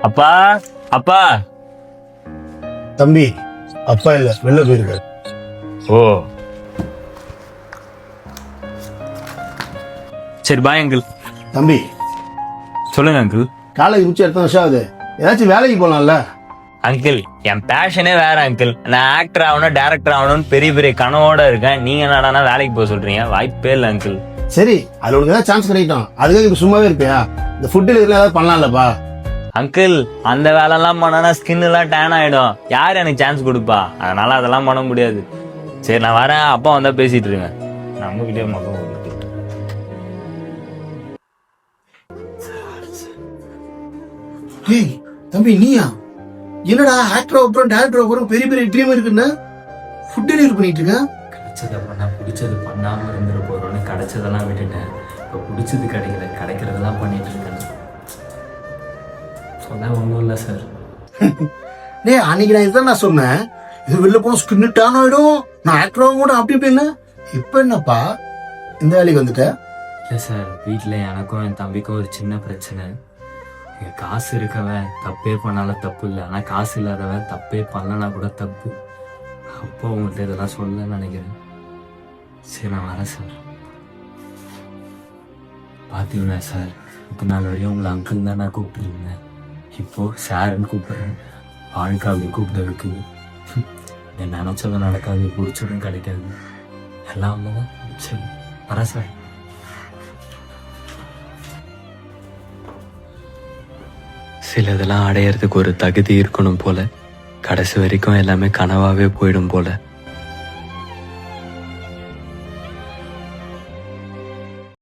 அப்பா அப்பா. தம்பி அப்பா இல்ல, வெளில போயிருக்காரு. ஓ சரி, பாய் அங்கிள். தம்பி சொல்லுங்க அங்கிள். காலேஜ் முடிச்சு எத்தனை வருஷம் ஆகுது? ஏதாச்சும் வேலைக்கு போலாம்ல? அங்கிள், என் பேஷனே வேற அங்கிள். நான் ஆக்டர் ஆகணும், டைரக்டர் ஆகணும்னு பெரிய பெரிய கனவோட இருக்கேன். நீங்க என்னடானா வேலைக்கு போக சொல்றீங்க? வாய்ப்பே இல்லை அங்கிள். சரி, அது உனக்கு ஏதாவது சான்ஸ் கிடைக்கட்டும். அதுக்காக இப்ப சும்மாவே இருப்பியா? இந்த ஃபுட் டெலிவரி ஏதாவது பண்ணலாம்லப்பா? அங்கிள், அந்த வேலைலாம் பண்ணனா ஸ்கின் எல்லாம் டேன் ஆயிடும். யார் எனக்கு சான்ஸ் கொடுப்பா? அதனால அதெல்லாம் பண்ண முடியாது. சரி, நான் வரேன். அப்பா வந்தா பேசிட்டு இருங்க. நம்மகிட்டே மகம் ஓடிட்டு. ஏய் தம்பி, நீயா? என்னடா ஆக்டர் அப்புறம் டேரக்டர் அப்புறம் பெரிய பெரிய ட்ரீம் இருக்குன்னா ஃபுட் டெலிவரி பண்ணிட்டு இருக்க? கிடைச்சதை பண்ணா பிடிச்சது பண்ணாமல் இருந்துட போகிறோன்னு கிடைச்சதெல்லாம் விட்டுட்டேன். இப்போ பிடிச்சது கிடைக்கல, கிடைக்கிறதெல்லாம் பண்ணிட்டு இருக்கேன். சொல்ல ஒன்றும் இல்லை சார். டேய், அன்னைக்கு நான் இதான் நான் சொன்னேன், இது வெளில போன ஸ்கின் டேன் ஆயிடும், நான் ஆக்டர் ஆகும் கூட அப்படி இப்படின்னு. இப்போ என்னப்பா இந்த வேலைக்கு வந்துட்ட? இல்லை சார், வீட்டில் எனக்கும் என் தம்பிக்கும் ஒரு சின்ன பிரச்சனை. எங்கள் காசு இருக்கவன் தப்பே பண்ணாலும் தப்பு இல்லை, ஆனால் காசு இல்லாதவன் தப்பே பண்ணலனா கூட தப்பு. அப்போ உங்கள்கிட்ட இதெல்லாம் சொல்ல நினைக்கிறேன். சரி, நான் வரேன் சார். பார்த்தீங்கன்னா சார், இப்போ நாள் வரையும் உங்களை அங்கிள் தான் நான் கூப்பிட்டுருந்தேன். இப்போது சாருன்னு கூப்பிட்றேன். வாழ்க்கை அப்படி கூப்பிட்டு என் நினச்சதும் நடக்காது, பிடிச்சதும் கிடைக்காது. எல்லாம் தான். சரி, வரேன் சார். சிலதெல்லாம் அடையிறதுக்கு ஒரு தகுதி இருக்கணும் போல. கடைசி வரைக்கும் எல்லாமே கனவாவே போயிடும் போல.